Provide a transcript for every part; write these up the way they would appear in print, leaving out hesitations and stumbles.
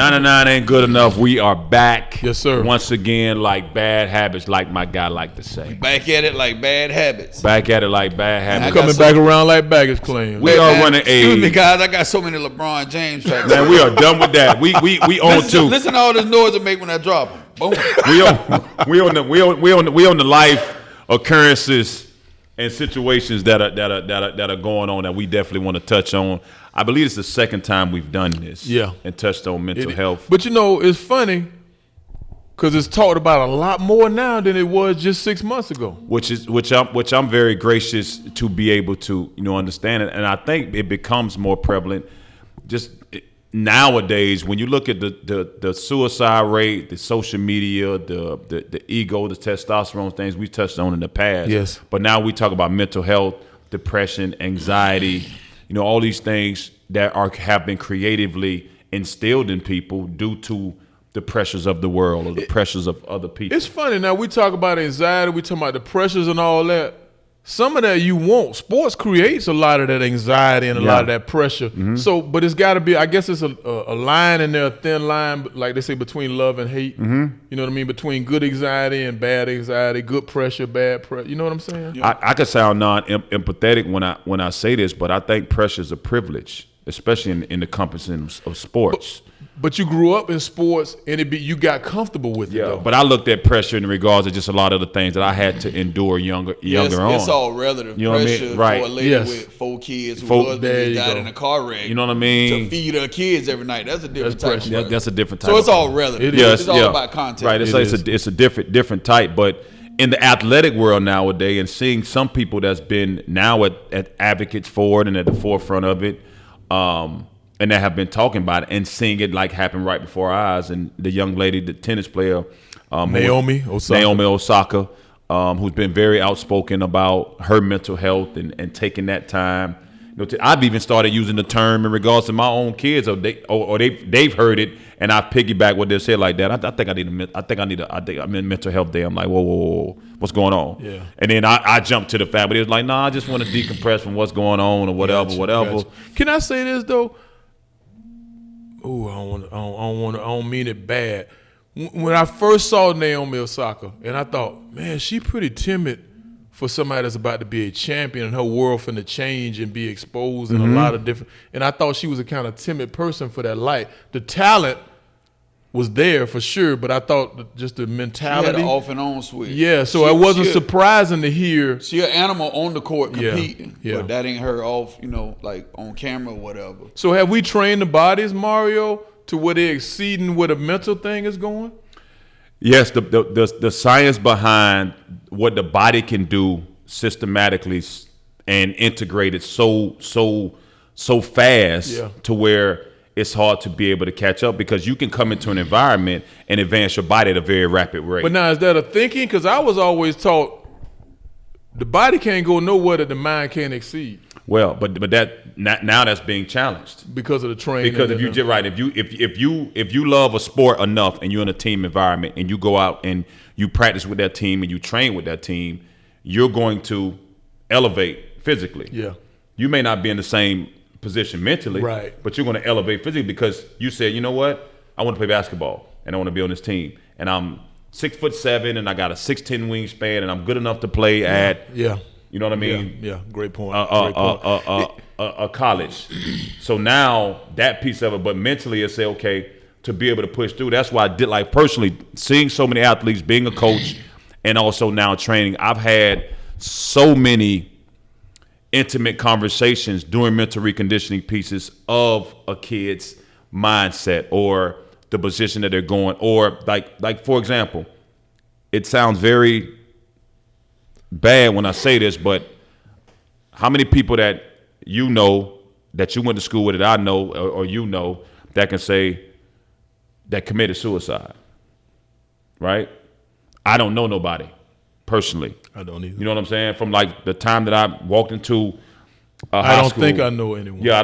99 ain't good enough. We are back. Yes, sir. Once again, like bad habits, like my guy like to say. Back at it like bad habits. Back at it like bad habits. Coming back around like baggage claim. We are running Excuse me, guys. I got so many LeBron James tracks. Man, we are done with that. We own two. Listen to all this noise it make when I drop them. Boom. we on the life occurrences and situations that are going on that we definitely want to touch on. I believe it's the second time we've done this. Yeah. And touched on mental health. But you know, it's funny because it's talked about a lot more now than it was just 6 months ago. Which I'm very gracious to be able to understand it, and I think it becomes more prevalent just nowadays when you look at the suicide rate, the social media, the ego, the testosterone things we touched on in the past. Yes. But now we talk about mental health, depression, anxiety, all these things that have been creatively instilled in people due to the pressures of the world or the pressures of other people. It's funny now we talk about anxiety, we talk about the pressures and all that. Some of that you want. Sports creates a lot of that anxiety and a lot of that pressure. Mm-hmm. So, but it's got to be, I guess it's a line in there, a thin line, like they say, between love and hate. Mm-hmm. You know what I mean? Between good anxiety and bad anxiety, good pressure, bad pressure. You know what I'm saying? Yeah. I could sound non-empathetic when I say this, but I think pressure is a privilege, especially in the compassing of sports. But you grew up in sports, and you got comfortable with it, though. But I looked at pressure in regards to just a lot of the things that I had to endure younger on. It's all relative. You know what I pressure mean? Right. for a lady with 4 kids who husband died in a car wreck. You know what I mean? To feed her kids every night. That's a different type of pressure. That's a different type. So it's all relative. It's all about context. Right. It's a different type. But in the athletic world nowadays, and seeing some people that's been now at advocates for it and at the forefront of it, and that have been talking about it and seeing it like happen right before our eyes. And the young lady, the tennis player, Naomi Osaka, who's been very outspoken about her mental health and taking that time. I've even started using the term in regards to my own kids, or they've heard it, and I piggyback what they said like that. I think I'm in mental health day. I'm like, whoa, what's going on? Yeah. And then I jumped to the fact, but it was like, nah, I just want to decompress from what's going on or whatever. Gotcha. Can I say this though? Oh, I don't mean it bad. When I first saw Naomi Osaka, and I thought, man, she pretty timid for somebody that's about to be a champion and her world finna change and be exposed in a lot of different. And I thought she was a kind of timid person for that light. The talent was there for sure, but I thought just the mentality. She had an off and on switch. Yeah, so it wasn't surprising to hear. She an animal on the court competing, but that ain't her off, like on camera or whatever. So have we trained the bodies, Mario, to where they're exceeding where the mental thing is going? Yes, the science behind what the body can do systematically and integrated so fast to where it's hard to be able to catch up, because you can come into an environment and advance your body at a very rapid rate. But now, is that a thinking? Because I was always taught the body can't go nowhere that the mind can't exceed. Well, but that now that's being challenged because of the training. Because if you love a sport enough and you're in a team environment and you go out and you practice with that team and you train with that team, you're going to elevate physically. Yeah, you may not be in the same position mentally, right? But you're going to elevate physically because you said, you know what, I want to play basketball and I want to be on this team, and I'm 6'7" and I got a 6'10" wingspan and I'm good enough to play at you know what I mean? Yeah, great point. A college. So now that piece of it, but mentally it's say, okay, to be able to push through. That's why I did, like, personally, seeing so many athletes, being a coach, and also now training. I've had so many intimate conversations during mental reconditioning pieces of a kid's mindset or the position that they're going, or like for example, it sounds very bad when I say this, but how many people that you know that you went to school with, that I know or that can say that committed suicide, right? I don't know nobody personally. I don't either. You know what I'm saying? From like the time that I walked into I don't think I know anyone. Yeah, I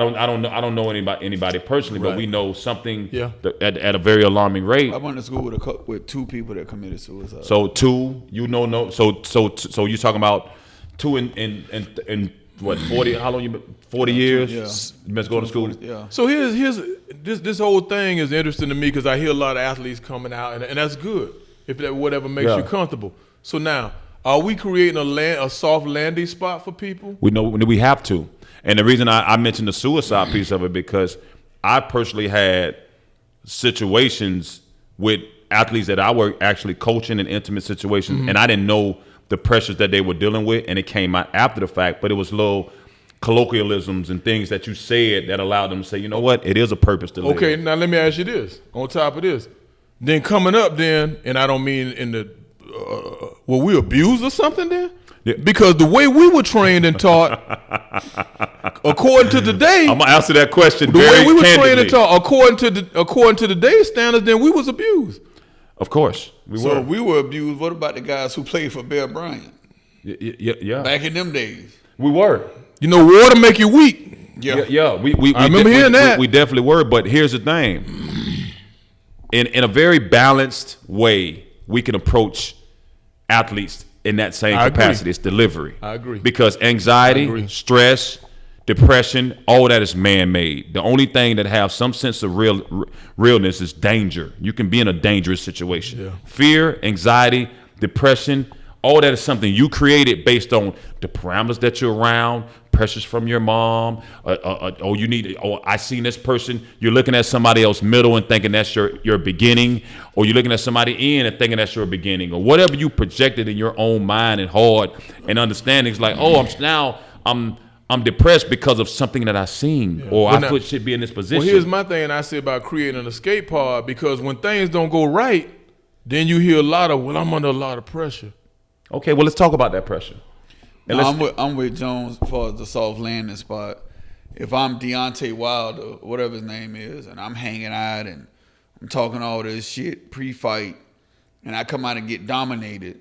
don't know anybody personally, but we know something at a very alarming rate. I went to school with 2 people that committed suicide. So 2, so you talking about 2 in what, 40? How long you been? 40 years? Yeah. You been going to school? Yeah. So here's this whole thing is interesting to me because I hear a lot of athletes coming out, and that's good if that whatever makes you comfortable. So now, are we creating a soft landing spot for people? We know we have to, and the reason I mentioned the suicide piece of it because I personally had situations with athletes that I were actually coaching in intimate situations, and I didn't know the pressures that they were dealing with, and it came out after the fact, but it was little colloquialisms and things that you said that allowed them to say, you know what, it is a purpose to live. Okay, now let me ask you this. On top of this, then coming up then, and I don't mean in the, were we abused or something then? Yeah. Because the way we were trained and taught, according to today, I'm gonna answer that question. The very way we were candidly. trained and taught, according to today's standards, then we was abused. Of course, we were. So we were abused. What about the guys who played for Bear Bryant? Yeah. Back in them days, We were. You know, water make you weak. Yeah. We I remember hearing that. We definitely were. But here's the thing: in a very balanced way, we can approach athletes in that same capacity. It's delivery. I agree. Because anxiety, stress, depression, all that is man-made. The only thing that have some sense of realness is danger. You can be in a dangerous situation. Yeah. Fear, anxiety, depression, all that is something you created based on the parameters that you're around, pressures from your mom, I seen this person. You're looking at somebody else middle and thinking that's your beginning, or you're looking at somebody in and thinking that's your beginning, or whatever you projected in your own mind and heart and understanding. It's like, I'm depressed because of something that I seen, or I should be in this position. Well, here's my thing I say about creating an escape pod, because when things don't go right, then you hear a lot of, well, I'm under a lot of pressure. Okay, well, let's talk about that pressure. And I'm with Jones as far as the soft landing spot. If I'm Deontay Wilder, whatever his name is, and I'm hanging out and I'm talking all this shit pre-fight, and I come out and get dominated,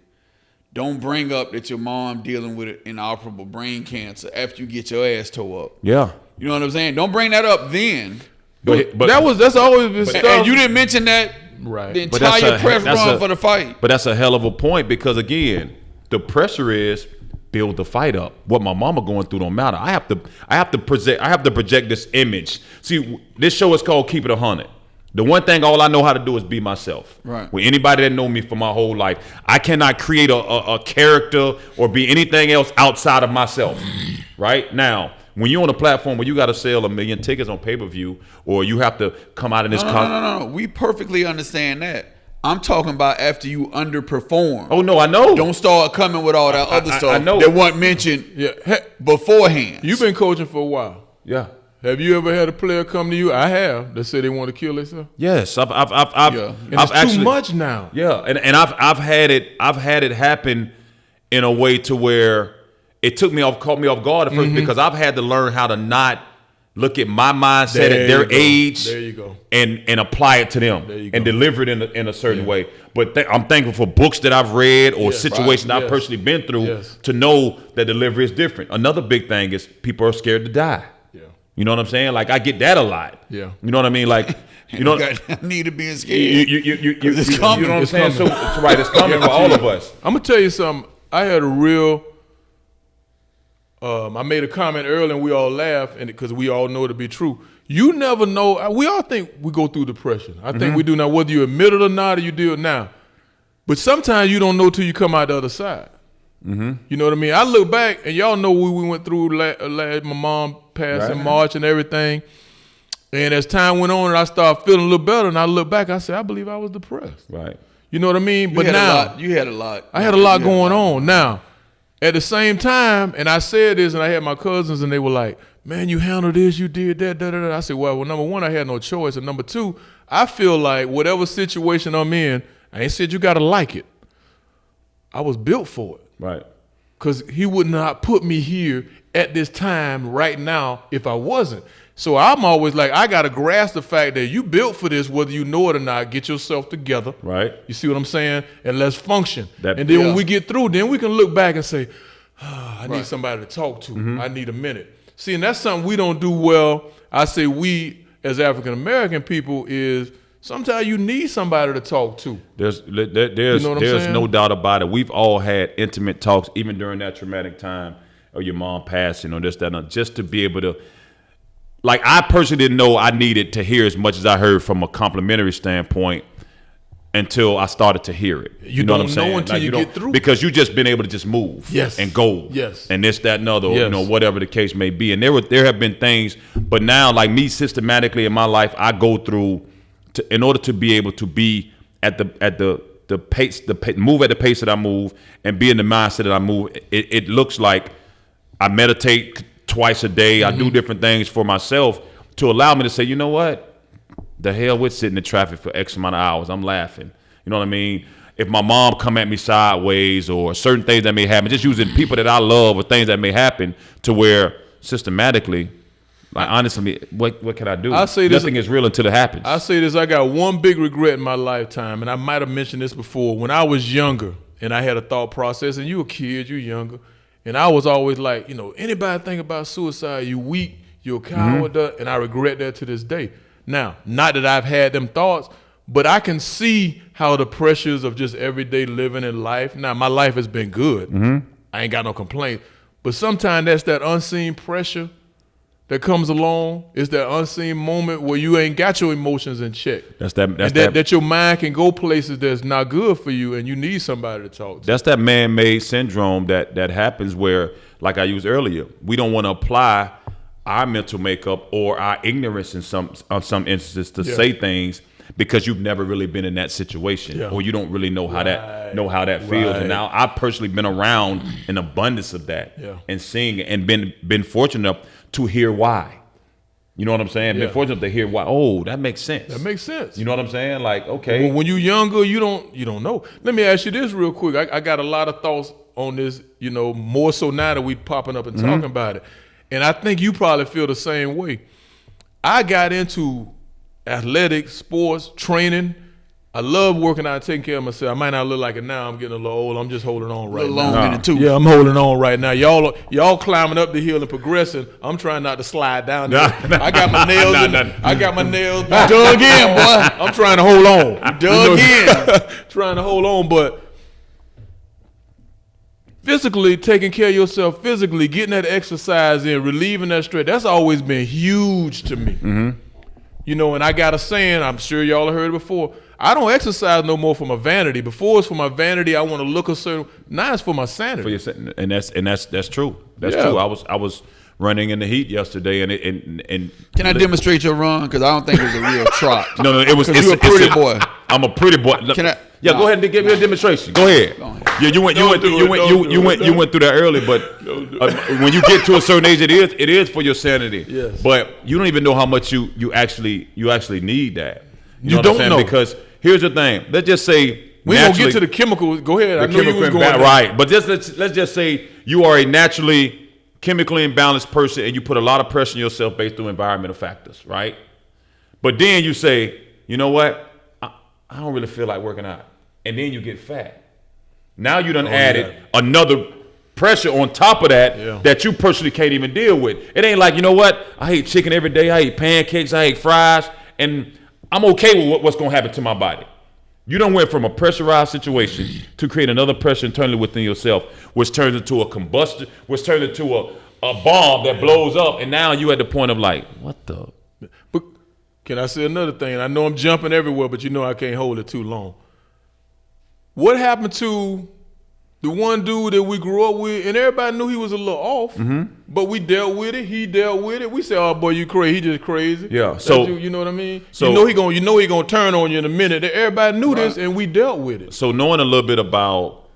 don't bring up that your mom dealing with inoperable brain cancer after you get your ass tore up. Yeah. You know what I'm saying? Don't bring that up then. But that's always been stuff. And you didn't mention that the entire press run for the fight. But that's a hell of a point, because again, the pressure is build the fight up. What my mama going through don't matter. I have to project this image. See, this show is called Keep It 100. The one thing all I know how to do is be myself. Right. With anybody that know me for my whole life, I cannot create a character or be anything else outside of myself. Right? Now, when you're on a platform where you got to sell 1 million tickets on pay-per-view, or you have to come out in this No. We perfectly understand that. I'm talking about after you underperform. Oh, no, I know. Don't start coming with all that other stuff I know. that wasn't mentioned beforehand. You've been coaching for a while. Yeah. Have you ever had a player come to you? I have. That say they want to kill themselves. Yes, I've it's actually, too much now. Yeah, and I've had it happen in a way to where it caught me off guard at first, because I've had to learn how to not look at my mindset at their age. There you go. And apply it to them and deliver it in a certain way. But I'm thankful for books that I've read or situations I've personally been through to know that delivery is different. Another big thing is people are scared to die. Yeah. You know what I'm saying? Like, I get that a lot. Yeah. You know what I mean? Like, you know, need to be scared. You know what I'm saying? So it's right. It's coming for all of us. I'm gonna tell you something. I had a real. I made a comment earlier and we all laughed, and because we all know it to be true. You never know. We all think we go through depression. I think we do now, whether you admit it or not, or you do it now. But sometimes you don't know till you come out the other side. You know what I mean? I look back, and y'all know we went through. My mom passed in March and everything. And as time went on, and I started feeling a little better, and I look back, I said, I believe I was depressed. Right. You know what I mean? But now you had a lot. I had a lot going on. Now, at the same time, and I said this, and I had my cousins, and they were like, man, you handled this, you did that, I said, well, number one, I had no choice. And number two, I feel like whatever situation I'm in, I ain't said you got to like it. I was built for it. Right. Because he would not put me here at this time right now if I wasn't. So I'm always like, I got to grasp the fact that you built for this, whether you know it or not. Get yourself together. Right. You see what I'm saying? And let's function. And then when we get through, then we can look back and say, I need somebody to talk to. I need a minute. See, and that's something we don't do well. I say we, as African-American people, is sometimes you need somebody to talk to. There's saying? no doubt about it. We've all had intimate talks, even during that traumatic time of your mom passing or this, that, and just to be able to like I personally didn't know I needed to hear as much as I heard from a complimentary standpoint until I started to hear it. You know what I'm saying? Until you get through. Because you just been able to just move and go. Yes. And this, that, and other, Yes. you know, whatever the case may be. And there have been things, but now like me systematically in my life, I go through in order to be able to be at the pace, move at the pace that I move and be in the mindset that I move. It looks like I meditate twice a day. I do different things for myself to allow me to say, you know what? The hell with sitting in traffic for X amount of hours. I'm laughing. You know what I mean? If my mom come at me sideways or certain things that may happen, just using people that I love or things that may happen to where systematically, like honestly, what can I do? I say this, nothing is real until it happens. I say this, I got one big regret in my lifetime, and I might have mentioned this before. When I was younger and I had a thought process, and you a kid, you younger, and I was always like, you know, anybody think about suicide, you weak, you're a coward, and I regret that to this day. Now, not that I've had them thoughts, but I can see how the pressures of just everyday living in life. Now, my life has been good. I ain't got no complaints. But sometimes that's that unseen pressure that comes along. It's that unseen moment where you ain't got your emotions in check. That your mind can go places that's not good for you, and you need somebody to talk to. That's that man-made syndrome that happens where, like I used earlier, we don't want to apply our mental makeup or our ignorance in some instances to say things because you've never really been in that situation or you don't really know how that feels. And now I've personally been around an abundance of that and seeing it and been fortunate enough to hear why. You know what I'm saying? Been fortunate to hear why. Oh, that makes sense. That makes sense. You know what I'm saying? Like, okay. Well, when you're younger, you don't know. Let me ask you this real quick. I got a lot of thoughts on this, you know, more so now that we popping up and talking about it. And I think you probably feel the same way. I got into athletics, sports, training. I love working out and taking care of myself. I might not look like it now. I'm getting a little old. I'm just holding on right now. Yeah, I'm holding on right now. Y'all climbing up the hill and progressing. I'm trying not to slide down there. I got my nails I got my nails dug in, boy. I'm trying to hold on. Dug in. Trying to hold on, but physically, taking care of yourself physically, getting that exercise in, relieving that stress, that's always been huge to me. You know, and I got a saying, I'm sure y'all have heard it before, I don't exercise no more for my vanity. Before it's for my vanity, I want to look a certain, now it's for my sanity. And that's true. That's true. I was running in the heat yesterday, and can I demonstrate your run? Because I don't think it was a real trot. No, it was. You're a pretty boy. I'm a pretty boy. Can I? Yeah, go ahead and give me a demonstration. Go ahead. Yeah, you went through that early, but when you get to a certain age, it is for your sanity. Yes. But you don't even know how much you actually need that. You don't know, because here's the thing. Let's just say we don't get to the chemicals. Go ahead. I know you was going there. Right, but let's just say you are a naturally chemically imbalanced person, and you put a lot of pressure on yourself based on environmental factors, right? But then you say, you know what? I don't really feel like working out. And then you get fat. Now you done added another pressure on top of that that you personally can't even deal with. It ain't like, you know what? I hate chicken every day. I eat pancakes. I hate fries. And I'm okay with what's going to happen to my body. You done went from a pressurized situation to create another pressure internally within yourself, which turns into a combustion, which turns into a bomb that blows up. And now you at the point of like, what the? But can I say another thing? I know I'm jumping everywhere, but you know I can't hold it too long. What happened to the one dude that we grew up with, and everybody knew he was a little off, but we dealt with it. He dealt with it. We said, "Oh boy, you crazy? He just crazy." Yeah. So you know what I mean? So he gonna turn on you in a minute. Everybody knew this, and we dealt with it. So knowing a little bit about,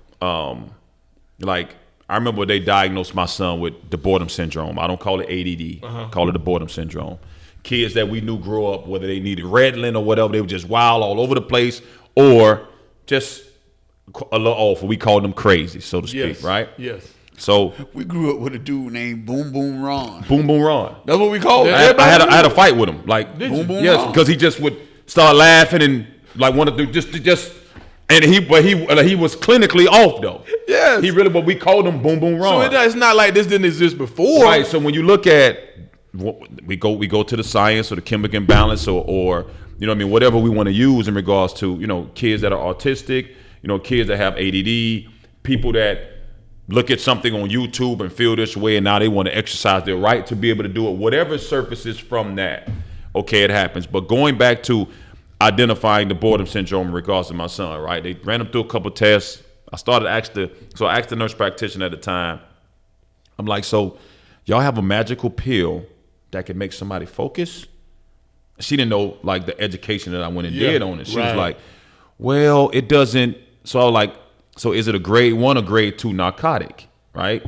like I remember they diagnosed my son with the boredom syndrome. I don't call it ADD. Call it the boredom syndrome. Kids that we knew grew up, whether they needed Ritalin or whatever, they were just wild all over the place, or just a little off. We called them crazy, so to speak, right? Yes. So we grew up with a dude named Boom Boom Ron. Boom Boom Ron. That's what we called him. I had a fight with him, like Boom Boom yes, Ron. because he just would start laughing and like wanted to just. And he was clinically off though. Yes. He really, but we called him Boom Boom Ron. So it's not like this didn't exist before. Right. So when you look at, we go to the science or the chemical imbalance or you know what I mean, whatever we want to use in regards to, you know, kids that are autistic, you know, kids that have ADD, people that look at something on YouTube and feel this way, and now they want to exercise their right to be able to do it. Whatever surfaces from that, okay, it happens. But going back to identifying the boredom syndrome in regards to my son, right? They ran him through a couple tests. I asked the nurse practitioner at the time. I'm like, so y'all have a magical pill that can make somebody focus? She didn't know like the education that I went and did on it. She was like, well, it doesn't. So I was like, so is it a grade 1 or grade 2 narcotic, right?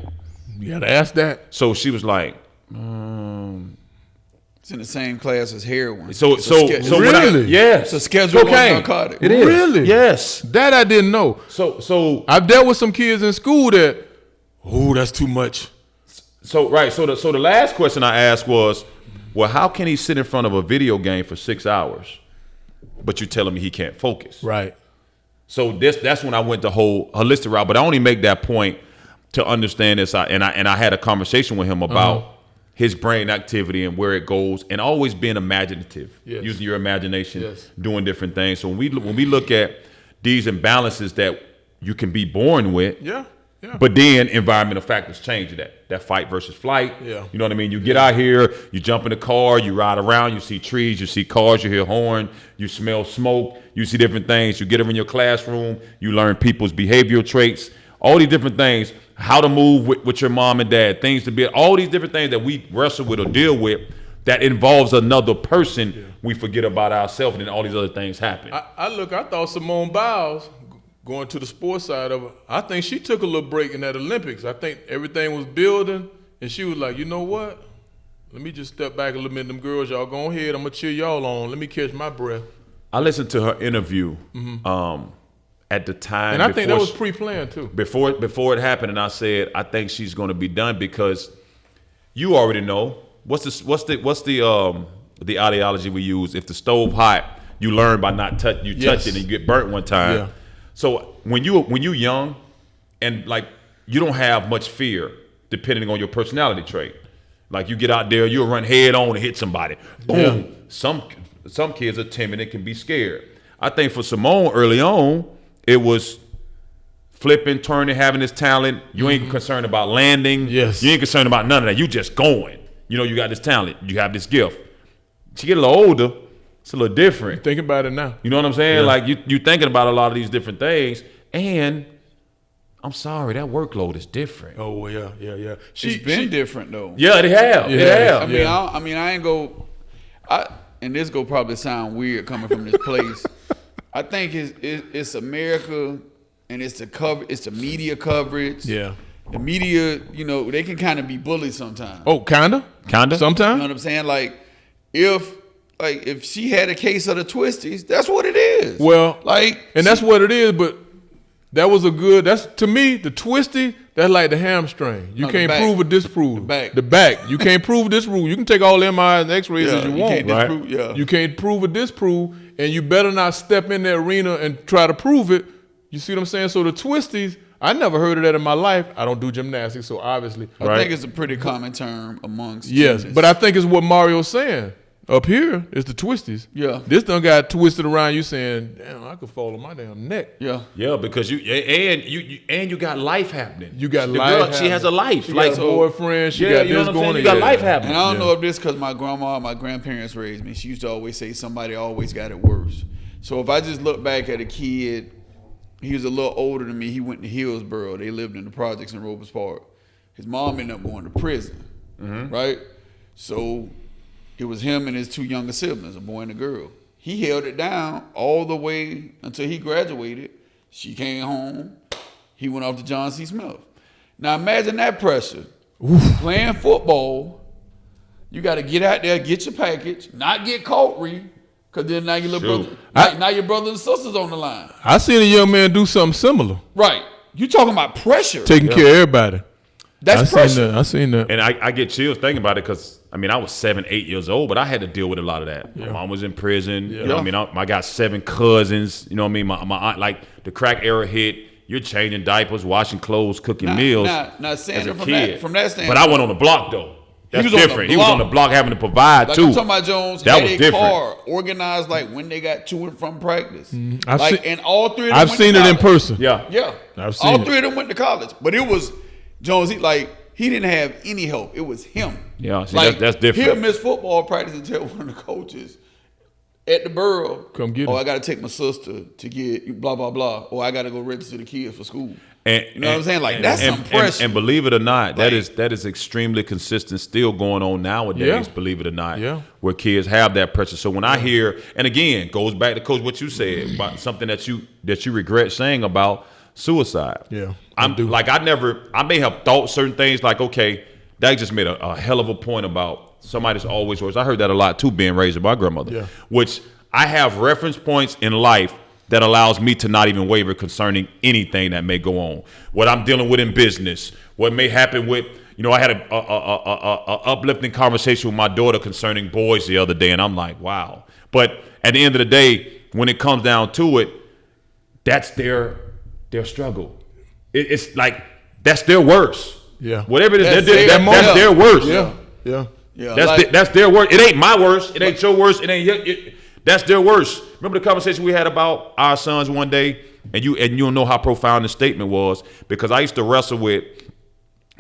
You gotta ask that. So she was like, It's in the same class as heroin. so Really? Yes. It's a Schedule 1 narcotic. It is. Really? Yes. That I didn't know. So I've dealt with some kids in school that, that's too much. So the last question I asked was, well, how can he sit in front of a video game for 6 hours, but you telling me he can't focus? Right. So that's when I went the whole holistic route. But I only make that point to understand this. And I had a conversation with him about his brain activity and where it goes, and always being imaginative, using your imagination, doing different things. So when we look at these imbalances that you can be born with, but then environmental factors change that fight versus flight. Yeah. You know what I mean? You get out here, you jump in the car, you ride around, you see trees, you see cars, you hear horn, you smell smoke, you see different things. You get them in your classroom, you learn people's behavioral traits, all these different things, how to move with your mom and dad, things to be, all these different things that we wrestle with or deal with that involves another person. Yeah. We forget about ourselves, and then all these other things happen. I thought Simone Biles, going to the sports side of it, I think she took a little break in that Olympics. I think everything was building, and she was like, you know what? Let me just step back a little bit. Them girls, y'all go ahead. I'm going to cheer y'all on. Let me catch my breath. I listened to her interview at the time. And I think that was pre-planned, too. Before it happened, and I said, I think she's going to be done because you already know. What's the ideology we use? If the stove hot, you learn by not touch it and you get burnt one time. Yeah. So when you young and like you don't have much fear depending on your personality trait. Like you get out there, you'll run head on and hit somebody. Boom. Yeah. Some kids are timid and can be scared. I think for Simone early on, it was flipping, turning, having this talent. You ain't concerned about landing. Yes. You ain't concerned about none of that. You just going. You know, you got this talent. You have this gift. She get a little older, it's a little different. Think about it now. You know what I'm saying? Yeah. Like you thinking about a lot of these different things, and I'm sorry, that workload is different. Oh yeah. It's been different though. Yeah, it have. Yeah. It have. I ain't go. And this go probably sound weird coming from this place. I think it's America, and it's the media coverage. Yeah. The media, you know, they can kind of be bullied sometimes. Oh, kinda. Sometimes. You know what I'm saying? Like if she had a case of the twisties, that's what it is. Well, that's what it is. But that's to me the twisty. That's like the hamstring. You can't prove or disprove. The back. You can't prove or disprove. You can take all MRIs and X-rays as you want, right? You can't prove or disprove, and you better not step in the arena and try to prove it. You see what I'm saying? So the twisties, I never heard of that in my life. I don't do gymnastics, so obviously. I think it's a pretty common term amongst gymnasts. But I think it's what Mario's saying. Up here, it's the twisties. Yeah. This done got twisted around you saying, damn, I could fall on my damn neck. Yeah. Yeah, because you got life happening. You got life happening. She has a life. She got a boyfriend. She got this going on. You got life happening. And I don't know if this because my grandparents raised me. She used to always say somebody always got it worse. So if I just look back at a kid, he was a little older than me. He went to Hillsborough. They lived in the projects in Rovers Park. His mom ended up going to prison, right? So it was him and his two younger siblings, a boy and a girl. He held it down all the way until he graduated. She came home. He went off to John C. Smith. Now imagine that pressure. Playing football, you got to get out there, get your package, not get caught, because then now your little brother, now your brothers and sisters on the line. I seen a young man do something similar. Right. You talking about pressure. Taking care of everybody. That's pressure. I seen that. And I get chills thinking about it because, I mean, I was 7, 8 years old, but I had to deal with a lot of that. My mom was in prison. You know what I mean? I got 7 cousins. You know what I mean? My aunt, like the crack era hit. You're changing diapers, washing clothes, cooking meals. Now saying as a from kid. From that standpoint. But I went on the block, though. That's different. He was on the block having to provide, like too. I'm talking about Jones that had was a different. car organized like when they got to and from practice. I've and all three of them I've went seen to it in college. person. Yeah. Yeah. I've seen all it. three of them went to college. But it Jones, he didn't have any help. It was him. Yeah, see, that's different. He'll miss football practice and tell one of the coaches at the borough, come get him. Oh, I got to take my sister to get blah, blah, blah. Or I got to go register the kids for school. You know what I'm saying? Like, that's some pressure. And believe it or not, that is extremely consistent still going on nowadays, believe it or not, where kids have that pressure. So when I hear, and again, goes back to, Coach, what you said about something that you regret saying about suicide. Yeah. I may have thought certain things like, okay, that just made a hell of a point about somebody's always worse. I heard that a lot too, being raised by my grandmother, which I have reference points in life that allows me to not even waver concerning anything that may go on. What I'm dealing with in business, what may happen with, I had a uplifting conversation with my daughter concerning boys the other day, and I'm like, wow. But at the end of the day, when it comes down to it, that's their struggle. It's like, that's their worst. Yeah. Whatever it is, that's their worst. Yeah. Yeah. Yeah, that's their worst. It ain't my worst. It ain't your worst. It ain't that's their worst. Remember the conversation we had about our sons one day, and you don't know how profound the statement was, because I used to wrestle with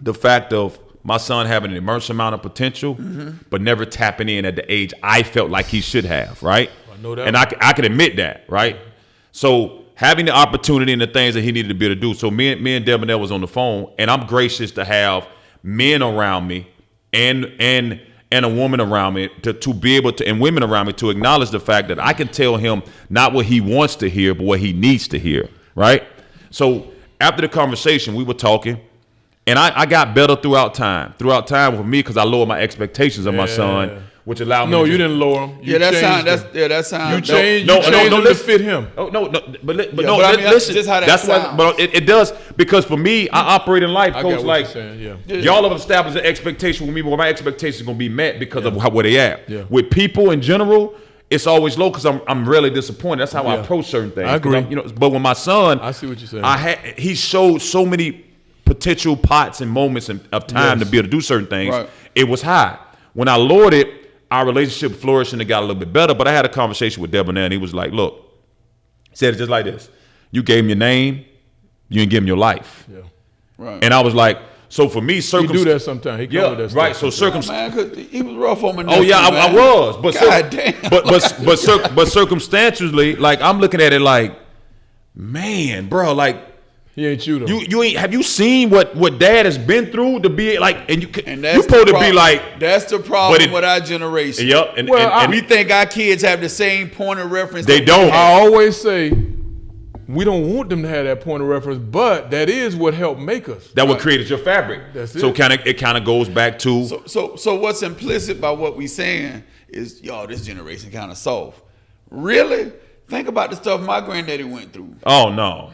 the fact of my son having an immense amount of potential, but never tapping in at the age I felt like he should have, right? I know that. And I can admit that, right? So having the opportunity and the things that he needed to be able to do. So me and Debonair was on the phone, and I'm gracious to have men around me and a woman around me to be able to, and women around me to acknowledge the fact that I can tell him not what he wants to hear, but what he needs to hear, right? So after the conversation, we were talking, and I got better throughout time for me, because I lowered my expectations of my son, which allowed me. No, you didn't lower him. That sound. You changed them to fit him. Oh no, but listen. Just how that that's sounds. why, but it does, because for me, I operate in life, Coach. Like, y'all have established an expectation with me, but my expectations are gonna be met because of where they at. Yeah. With people in general, it's always low, because I'm rarely disappointed. That's how I approach certain things. I agree. But with my son, I see what you're saying. He showed so many potential pots and moments of time to be able to do certain things. Right. It was high. When I lowered it, our relationship flourished and it got a little bit better. But I had a conversation with Debonair, and he was like, look, he said it just like this: you gave him your name, you didn't give him your life. Yeah. Right. And I was like, so for me, he do that sometimes. He come with that right. stuff. So he was rough on me. Oh yeah, I was. But God damn. but circumstantially, like, I'm looking at it like, man, bro, like, he ain't you though. You ain't. Have you seen what Dad has been through to be like? And that's you supposed to be like. That's the problem with our generation. Yep. And we think our kids have the same point of reference. They don't. I always say, we don't want them to have that point of reference, but that is what helped make us. That what created your fabric. That's it. So it kind of goes back to. So what's implicit by what we saying is, y'all, this generation kind of soft. Really? Think about the stuff my granddaddy went through. Oh no.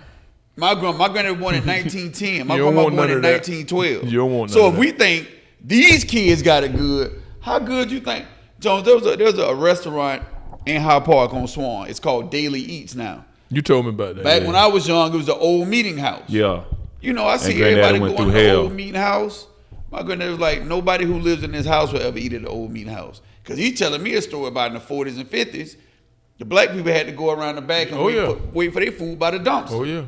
My granddaddy was born in 1910. My grandma was born in 1912. You don't want none so of if we think these kids got it good, how good you think? Jones, there's a restaurant in Hyde Park on Swan. It's called Daily Eats now. You told me about that. Back when I was young, it was the old meeting house. Yeah. I see everybody going to the old meeting house. My granddad was like, nobody who lives in this house will ever eat at the old meeting house. Because he's telling me a story about in the 40s and 50s, the black people had to go around the back and wait for their food by the dumps. Oh, yeah.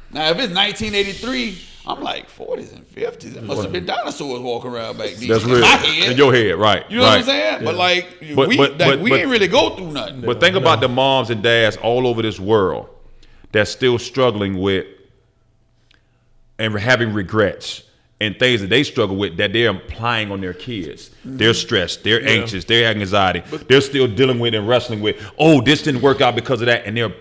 Now, if it's 1983, I'm like 40s and 50s. It must have been dinosaurs walking around back then. That's real. In my head. In your head, right. You know what I'm saying? Yeah. But we ain't really go through nothing. But think about the moms and dads all over this world that's still struggling with and having regrets and things that they struggle with that they're applying on their kids. They're stressed. They're anxious. They're anxiety. They're still dealing with and wrestling with, oh, this didn't work out because of that. And they're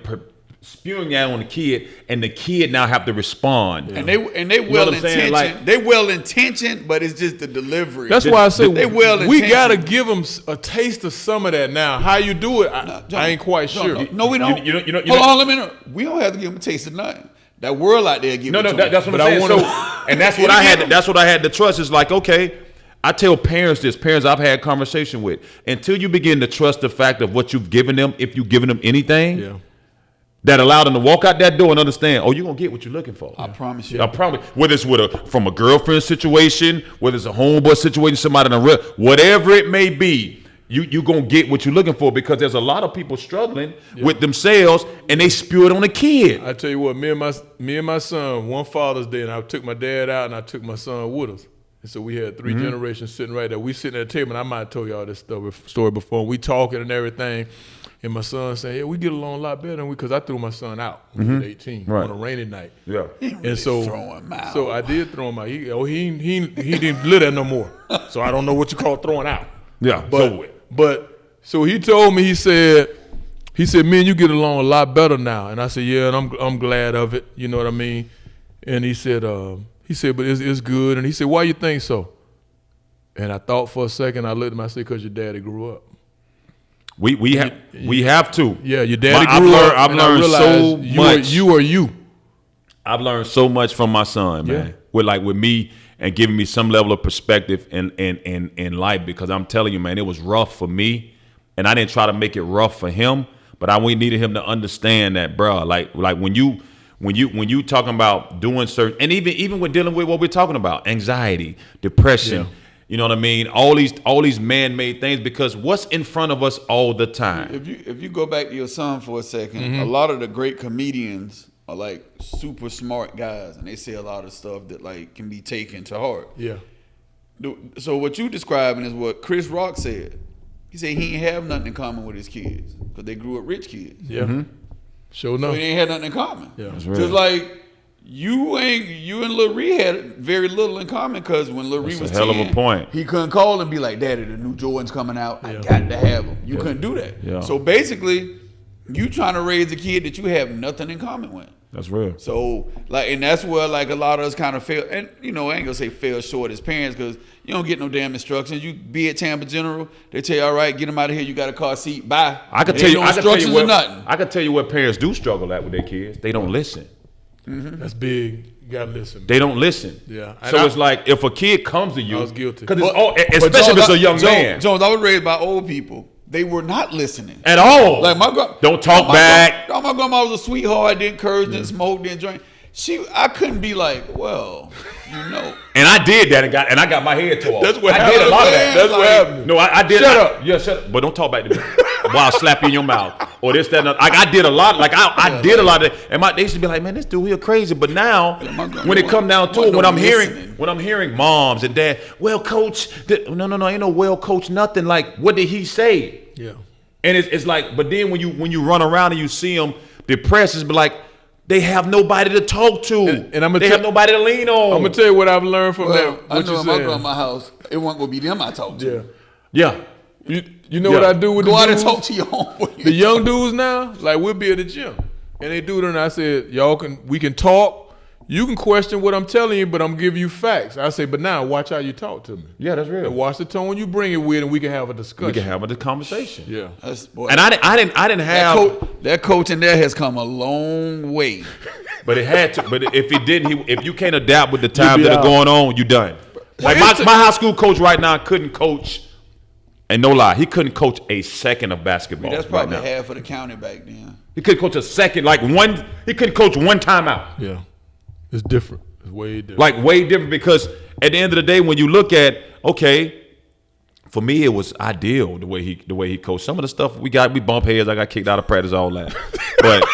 spewing that on the kid, and the kid now have to respond. And they well intentioned. Like, they well intentioned, but it's just the delivery. That's why I say we gotta give them a taste of some of that now. How you do it, I ain't quite sure. No, we don't. Hold on, let me know. We don't have to give them a taste of nothing. That world out there give it to them. That's what I'm saying. And that's what I had. That's what I had to trust. Is like, okay, I tell parents this. Parents I've had conversation with. Until you begin to trust the fact of what you've given them, if you've given them anything. Yeah. That allowed them to walk out that door and understand, oh, you're going to get what you're looking for. I promise you. I promise. Whether it's from a girlfriend situation, whether it's a homeboy situation, somebody in a real, whatever it may be, you gonna get what you're looking for, because there's a lot of people struggling with themselves and they spew it on the kid. I tell you what, me and my son, one Father's Day, and I took my dad out and I took my son with us. And so we had 3 generations sitting right there. We sitting at the table, and I might have told y'all this story before. We talking and everything, and my son saying, "Yeah, we get along a lot better than because I threw my son out when he was 18 on a rainy night." Yeah. And so I did throw him out. He didn't live there no more. So I don't know what you call throwing out. Yeah. So he told me, he said, "Me and you get along a lot better now." And I said, "Yeah, and I'm glad of it." You know what I mean? And he said, "But it's good." And he said, "Why you think so?" And I thought for a second. I looked at him. I said, "Because your daddy grew up." We have to. Yeah, your daddy grew up. I've learned so much. You are you. I've learned so much from my son, man. With me and giving me some level of perspective in life, because I'm telling you, man, it was rough for me, and I didn't try to make it rough for him, but we needed him to understand that, bro. Like when you talking about doing certain, and even with dealing with what we're talking about, anxiety, depression. Yeah. You know what I mean? All these man-made things, because what's in front of us all the time. If you go back to your son for a second, a lot of the great comedians are like super smart guys, and they say a lot of stuff that like can be taken to heart. Yeah. So what you describing is what Chris Rock said. He said he ain't have nothing in common with his kids because they grew up rich kids. Yeah. Sure enough. So he ain't had nothing in common. Yeah. Just like you and Lil Ree had very little in common, because when Lil Ree was 10, hell of a point. He couldn't call and be like, "Daddy, the new Jordan's coming out. I got to have them." You couldn't do that. Yeah. So basically, you trying to raise a kid that you have nothing in common with. That's real. So and that's where like a lot of us kind of fail. And I ain't gonna say fail short as parents, because you don't get no damn instructions. You be at Tampa General, they tell you, "All right, get them out of here. You got a car seat. Bye." I can tell you. No instructions or nothing. I can tell you what parents do struggle at with their kids. They don't listen. That's big. You gotta listen. They don't listen. Yeah. So it's like if a kid comes to you, I was guilty. Because especially if it's a young man. Jones, I was raised by old people. They were not listening At all. Like don't talk back. My grandma was a sweetheart. Didn't curse, didn't smoke, didn't drink. I couldn't be like, well, you know. And I did that and I got my head tore off. That's what I happened. did a lot of that. That's what happened. No, I did. Shut up. Yeah, shut up. But don't talk back to me. While I slap you in your mouth or this, that, and that. Like I did a lot. Like I did a lot of that. And they used to be like, "Man, this dude here crazy." But now, when it come down to it, when I'm hearing moms and dad, "Well, coach, no, ain't no well, coach, nothing." Like, what did he say? Yeah. And it's like, but then when you run around and you see them depressed, it's like they have nobody to talk to, and they have nobody to lean on. I'm gonna tell you what I've learned from that. I know in my grandma's house, it wasn't gonna be them I talked to. Yeah. You know what I do with go the out dudes? and talk to your homeboy. The young dudes now, like we'll be at the gym, and they do it, and I said, we can talk. You can question what I'm telling you, but I'm giving you facts. I say, but now watch how you talk to me. Yeah, that's real. And watch the tone you bring it with, and we can have a discussion. We can have a conversation. Yeah. And I didn't have that coach in there has come a long way. But it had to. But if he didn't, if you can't adapt with the times that are going on, you done. Like my high school coach right now couldn't coach. And no lie, he couldn't coach a second of basketball. That's probably half of the county back then. He couldn't coach a second, he couldn't coach one timeout. Yeah. It's different. It's way different. Like way different, because at the end of the day, when you look at, okay, for me it was ideal the way he coached. Some of the stuff we bump heads. I got kicked out of practice, all that. But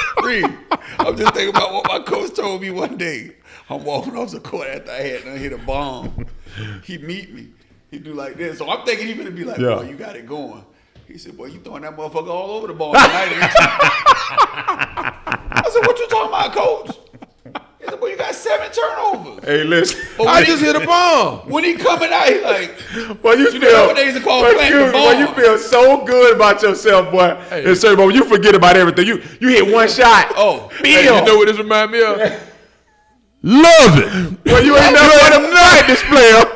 I'm just thinking about what my coach told me one day. I'm walking off the court after I had hit a bomb. He meet me. He do like this. So I'm thinking he's gonna be like, "Boy, you got it going." He said, "Boy, you throwing that motherfucker all over the ball tonight." I said, "What you talking about, coach?" He said, "Boy, you got 7 turnovers." Hey, listen. I just hit a bomb. When he coming out, he like, "Well, you feel nowadays it's called playing the ball." Well, you feel so good about yourself, boy. Hey. And so, you forget about everything. You hit one shot. Hey, you know what this remind me of? Love it. Well, you ain't never had a night, this player.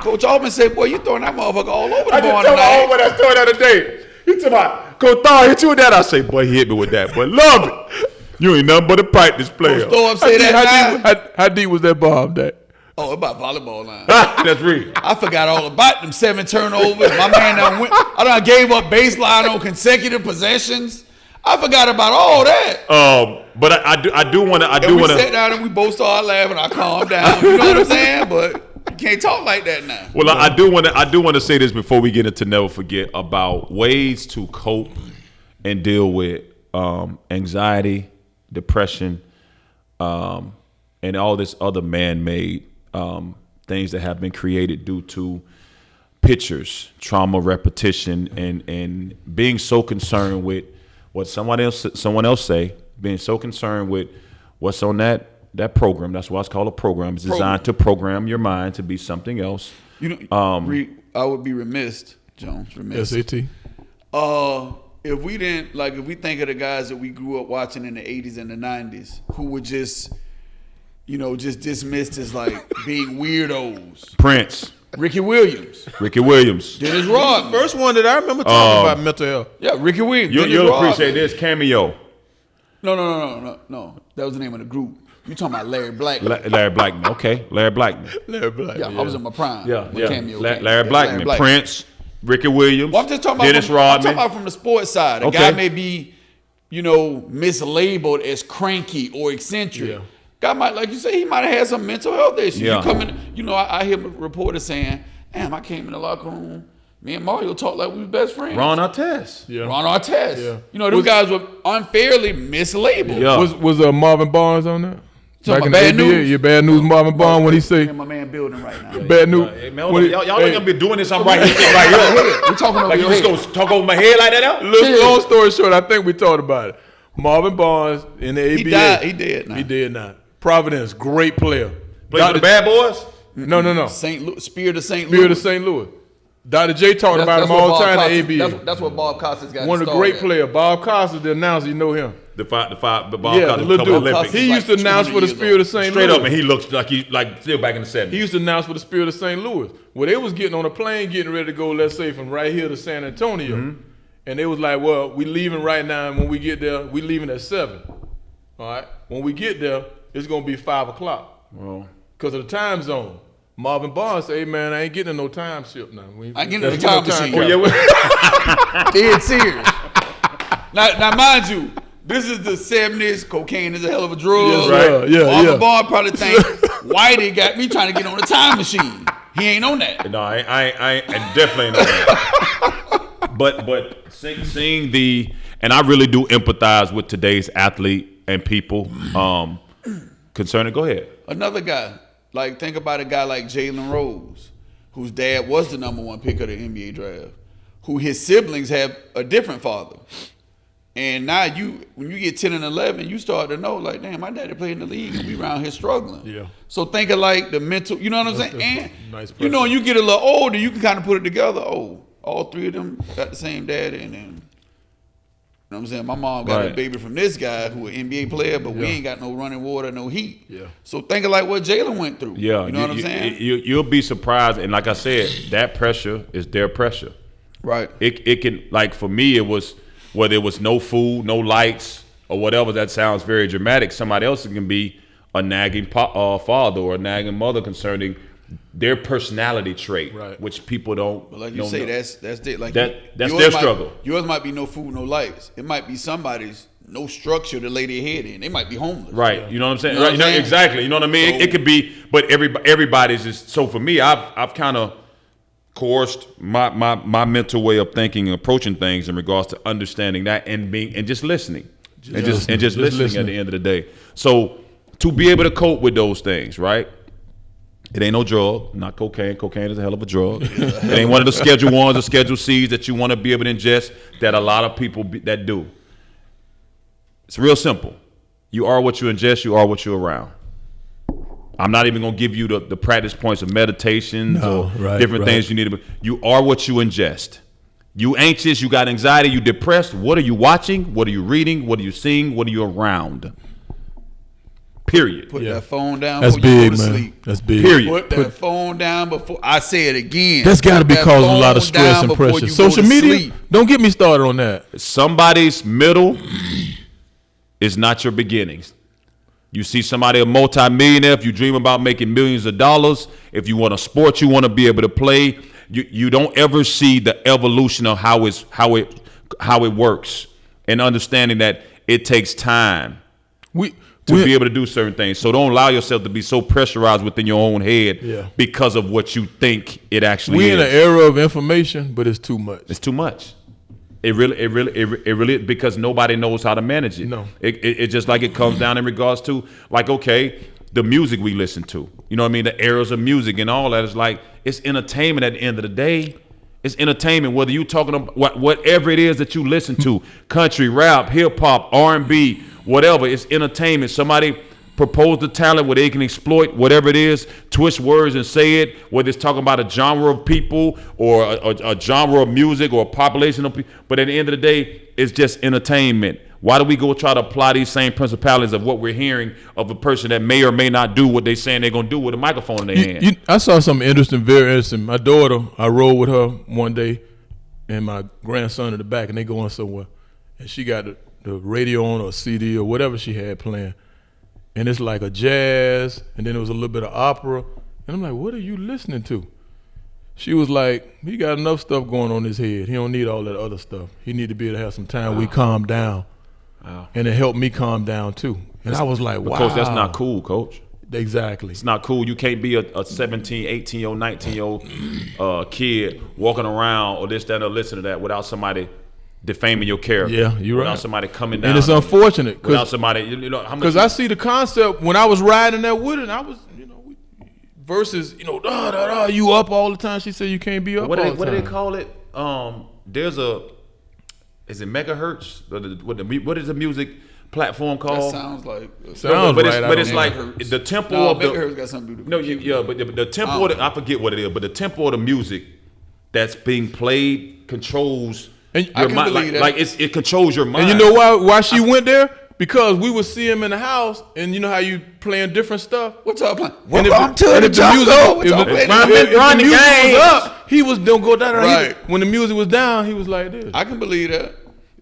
Coach Altman said, "Boy, you throwing that motherfucker all over the I ball just told my tonight." homeboy that story the other day. He told me, "Coach Thor hit you with that." I say, "Boy, he hit me with that, but love it. You ain't nothing but a practice player." Coach Thor say that. How deep was that bomb that? Oh, about volleyball line. That's real. I forgot all about them 7 turnovers. My man I done gave up baseline on consecutive possessions. I forgot about all that. But I do want to. We sat down and we both started laughing. I calmed down. You know what I'm saying? But you can't talk like that now. Well, I do want to say this before we get into never forget about ways to cope and deal with anxiety, depression, and all this other man-made things that have been created due to pictures, trauma, repetition, and being so concerned with what someone else say, being so concerned with what's on that program. That's why it's called a program. It's designed to program your mind to be something else. I would be remiss, Jones. SAT. If we didn't if we think of the guys that we grew up watching in the 80s and the 90s who were just dismissed as being weirdos. Prince. Ricky Williams. Dennis Rodman. First one that I remember talking about mental health. Yeah, Ricky Williams. You'll appreciate this cameo. No. That was the name of the group. You talking about Larry Blackman. Larry Blackman. Okay, Larry Blackman. Yeah, I was in my prime. Yeah. Cameo Larry Blackman. Prince. Ricky Williams. Well, I'm just talking about Dennis Rodman. I'm talking about from the sports side. A guy may be, mislabeled as cranky or eccentric. Yeah. Guy might, like you say, he might have had some mental health issues. Yeah. You come in, I hear reporters saying, "Damn, I came in the locker room. Me and Mario talked like we were best friends." Ron Artest. Yeah. Ron Artest. Yeah. Those guys were unfairly mislabeled. Yeah. Was Marvin Barnes on that? Talking Back in about the Bad ABA, News? yeah, Bad News Marvin Barnes when he say In my man building right now. bad news. Hey, man, y'all ain't gonna be doing this. I'm right here. We're talking over Like you your just head. gonna talk over my head like that out? Long story short, I think we talked about it. Marvin Barnes in the ABA. He died. He dead now. He dead now. Providence, great player. Play for the Bad Boys? No. St. Louis, Spirit of St. Louis. Spirit of St. Louis. Dr. J talked about him all the time in the ABA. That's what Bob Costas got. One of the great players. Bob Costas, the announcer, you know him. The Bob Yeah, Costas the little dude. Olympics. He Like used to announce for the 20 Spirit years of St. Straight Louis. up, and he looks like he's still back in the 70s. He used to announce for the Spirit of St. Louis. Well, they was getting on a plane, getting ready to go, let's say, from right here to San Antonio. Mm-hmm. And they was like, well, we leaving right now, and when we get there, we leaving at 7. All right? When we get there, it's going to be 5 o'clock. Well, Because of the time zone. Marvin Barnes said, hey, man, I ain't getting in no time ship now. I ain't getting in the time machine. oh, yeah, Dead serious. Now, mind you, this is the 70s. Cocaine is a hell of a drug. Yes, right. Yeah, Marvin yeah. Barnes probably think Whitey got me trying to get on the time machine. He ain't on that. no, I definitely ain't on that. But seeing and I really do empathize with today's athlete and people concerning. Go ahead. Another guy, think about a guy like Jaylen Rose, whose dad was the #1 pick of the NBA draft, who his siblings have a different father. And now when you get 10 and 11, you start to know, damn, my daddy played in the league and we around here struggling. Yeah. So think of the mental, you know what I'm saying? And nice you get a little older, you can kind of put it together. Oh, all 3 of them got the same daddy, and then, you know what I'm saying? My mom got a baby from this guy who an NBA player, but we ain't got no running water, no heat. Yeah. So think of what Jaylen went through. Yeah, You know what I'm saying? You'll be surprised, and like I said, that pressure is their pressure. Right. It can, for me, it was whether it was no food, no lights, or whatever. That sounds very dramatic. Somebody else can be a nagging father or a nagging mother concerning their personality trait, right, which people don't. But like you say, know. that's it. That's their struggle. Yours might be no food, no lights. It might be somebody's no structure to lay their head in. They might be homeless. Right. You know what I'm saying? You know what I'm saying? Exactly. You know what I mean? So, it could be, but everybody's just. So for me, I've kind of coerced my mental way of thinking and approaching things in regards to understanding that and just listening. Just listening at the end of the day. So to be able to cope with those things, right? It ain't no drug, not cocaine. Cocaine is a hell of a drug. It ain't one of the Schedule 1s or Schedule C's that you want to be able to ingest that a lot of people that do. It's real simple. You are what you ingest, you are what you're around. I'm not even going to give you the practice points of meditations or different things you need to be. You are what you ingest. You anxious, you got anxiety, you depressed. What are you watching? What are you reading? What are you seeing? What are you around? Period. Put that phone down That's before you big, go to man. sleep. That's big. Period. Put that phone down before. I say it again. That's got to be Put that causing a lot phone of stress down and before pressure. you go Social to media, sleep. don't get me started on that. Somebody's middle is not your beginnings. You see somebody a multi-millionaire, if you dream about making millions of dollars, if you want a sport you want to be able to play, you don't ever see the evolution of how it works, and understanding that it takes time to be able to do certain things. So don't allow yourself to be so pressurized within your own head because of what you think it actually is. We're in an era of information, but it's too much. It's too much. It really, because nobody knows how to manage it. No. It just like it comes down in regards to, like, okay, the music we listen to. You know what I mean? The eras of music and all that is like, it's entertainment at the end of the day. It's entertainment, whether you talking about whatever it is that you listen to, country, rap, hip hop, R&B, whatever. It's entertainment. Somebody proposed a talent where they can exploit whatever it is, twist words and say it, whether it's talking about a genre of people or a genre of music or a population of people. But at the end of the day, it's just entertainment. Why do we go try to apply these same principalities of what we're hearing of a person that may or may not do what they're saying they're going to do with a microphone in their hand? I saw something interesting, very interesting. My daughter, I rode with her one day, and my grandson in the back, and they going somewhere. And she got the radio on or a CD or whatever she had playing. And it's like a jazz, and then there was a little bit of opera. And I'm like, what are you listening to? She was like, he got enough stuff going on in his head. He don't need all that other stuff. He need to be able to have some time we calm down. Wow. And it helped me calm down too. And I was like, wow. Coach, that's not cool, Coach. Exactly. It's not cool. You can't be a 17, 18-year-old, 19-year-old kid walking around or this, that, or listen to that without somebody defaming your character. Yeah, you're right. Without somebody coming down. And it's unfortunate. Without somebody, you know, how much. Because I see the concept when I was riding that with it, and I was, versus, you up all the time. She said you can't be up all the time. What do they call it? There's is it megahertz? What is the music platform called? That sounds like. But it's like the tempo of the. Megahertz got something to do with it. But the tempo of I forget what it is, but the tempo of the music that's being played controls your mind. Like it controls your mind. And you know why she went there? Because we would see him in the house, and you know how you playing different stuff. What y'all playing? Welcome to the jungle. If the music was up, he was don't go down. Right. When the music was down, he was like this. I can believe that.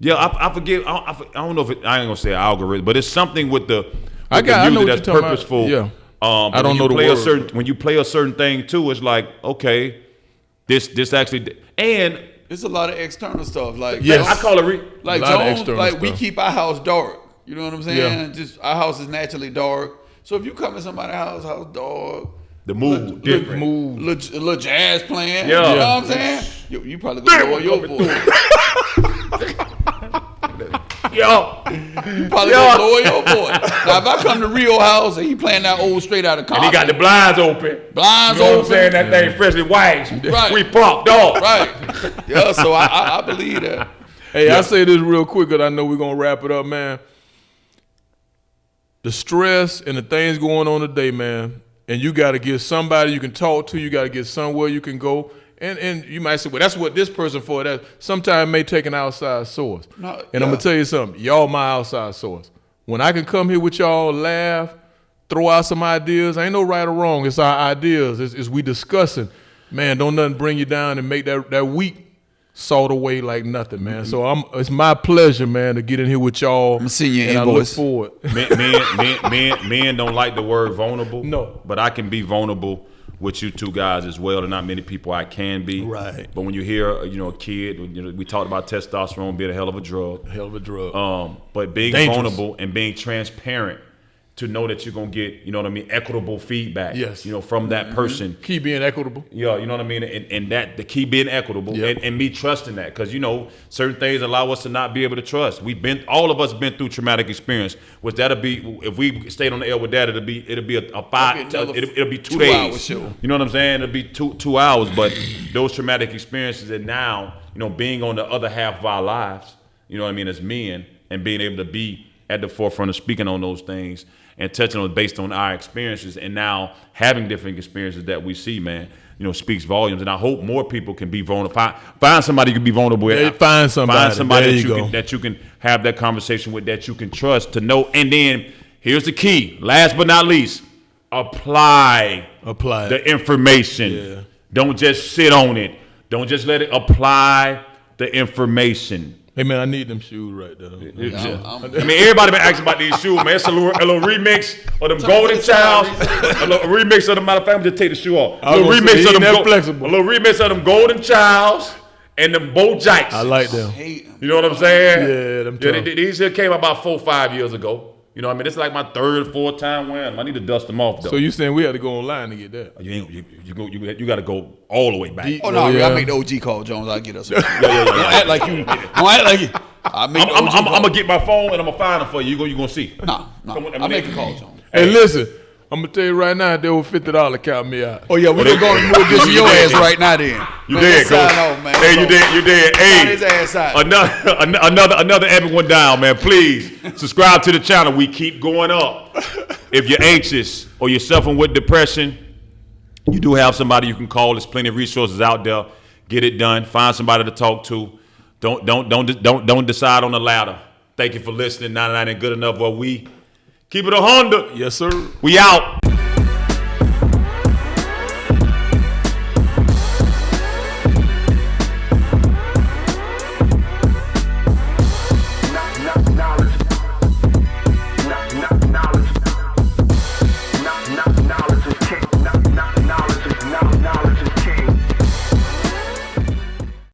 Yeah, I forget. I don't know if I ain't gonna say algorithm, but it's something with the I know music that's purposeful. Yeah. I don't know the word. When you play a certain thing too, it's like, okay, this actually, and it's a lot of external stuff. Like I call it like Jones. Like we keep our house dark. You know what I'm saying? Yeah. Just our house is naturally dark. So if you come in somebody's house dark, the mood different. Little jazz playing. Yeah. You know what I'm saying? You probably gonna lower your voice. You probably gonna lower your voice. Now if I come to Rio house and he playing that old straight out of Compton, and he got the blinds open. Blinds you know open. What I'm saying? That thing freshly waxed. Right. We pumped dog. Right. Yeah. So I believe that. Hey, I say this real quick because I know we're gonna wrap it up, man. The stress and the things going on today, man, and you got to get somebody you can talk to. You got to get somewhere you can go. And you might say, well, that's what this person for. That sometimes may take an outside source. No, and I'm going to tell you something. Y'all my outside source. When I can come here with y'all, laugh, throw out some ideas, ain't no right or wrong. It's our ideas. It's we discussing. Man, don't nothing bring you down and make that week salt away like nothing, man. So it's my pleasure, man, to get in here with y'all. I'm seeing your invoice. I look forward. Men don't like the word vulnerable. No. But I can be vulnerable with you two guys as well. There not many people I can be. Right. But when you hear, a kid, we talked about testosterone being a hell of a drug. But being vulnerable and being transparent to know that you're going to get, equitable feedback. Yes. From that person. Key being equitable. Yeah, you know what I mean? And that the key being equitable and me trusting that. Because, certain things allow us to not be able to trust. All of us been through traumatic experience, which that'll be, if we stayed on the air with that, it'll be it'll be 2 days. Show. You know what I'm saying? It'll be two hours. But those traumatic experiences and now, being on the other half of our lives, as men, and being able to be at the forefront of speaking on those things and touching on based on our experiences, and now having different experiences that we see, man, speaks volumes. And I hope more people can be vulnerable. Find somebody you can be vulnerable with. Find somebody that you can have that conversation with, that you can trust to know. And then here's the key, last but not least, apply the information. Yeah. Don't just sit on it. Don't just let it. Apply the information. Hey, man, I need them shoes right there. Everybody been asking about these shoes, man. It's a little remix of them Golden Childs. A little remix of them. Matter of fact, I'm just take the shoe off. A little remix of them Golden Childs and them Bo Jikes. I like them. You know what I'm saying? Yeah, them tough. These here came about 4 or 5 years ago. You know what I mean? It's like my third, fourth time wearing them. I need to dust them off, though. So you saying we had to go online to get that? You got to go all the way back. Oh no, yeah. I make the OG call, Jones. I get us. Yeah. Don't act like you. Don't act like you. I make the OG I'm call. gonna get my phone and I'm gonna find them for you. You gonna see? Nah. I make a call, Jones. Hey, listen, I'm gonna tell you right now, they will $50 count me out. Oh yeah, we're gonna go and move this to your ass right now. Then You man, did, let's Coach. sign off, man. Hey, you did. Sign Hey, his ass out. another epic one down, man. Please subscribe to the channel. We keep going up. If you're anxious or you're suffering with depression, you do have somebody you can call. There's plenty of resources out there. Get it done. Find somebody to talk to. Don't decide on the ladder. Thank you for listening. 99 ain't good enough. Well, we keep it 100. Yes, sir. We out.